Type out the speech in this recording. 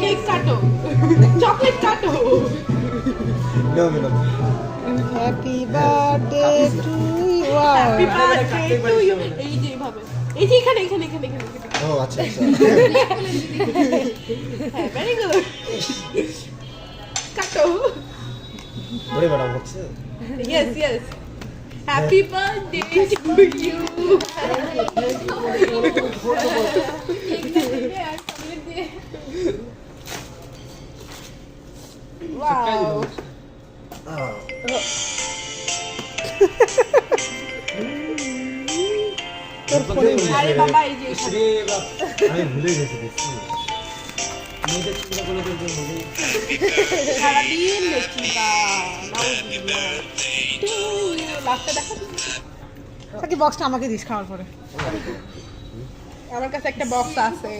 Cake কাটো, chocolate কাটো। Happy birthday to you. Happy birthday to you. এই যে এইভাবে, এই যে এখানে এখানে এখানে এখানে। ও আচ্ছা আচ্ছা। হ্যাঁ, ভেরি গুড। কাটো। বড় বড় হচ্ছে। Yes, yes. Happy birthday to you. Wow. আরে বাবা এই যে এখানে। আমি ভুলে গেছি দেখছি। মেয়েদের চিন্তা করে তো ভুলে। সারাদিন দেখছি বা লাস্টে দেখা বাকি বক্সটা আমাকে দিস খাওয়ার পরে। আমার কাছে একটা বক্স আছে।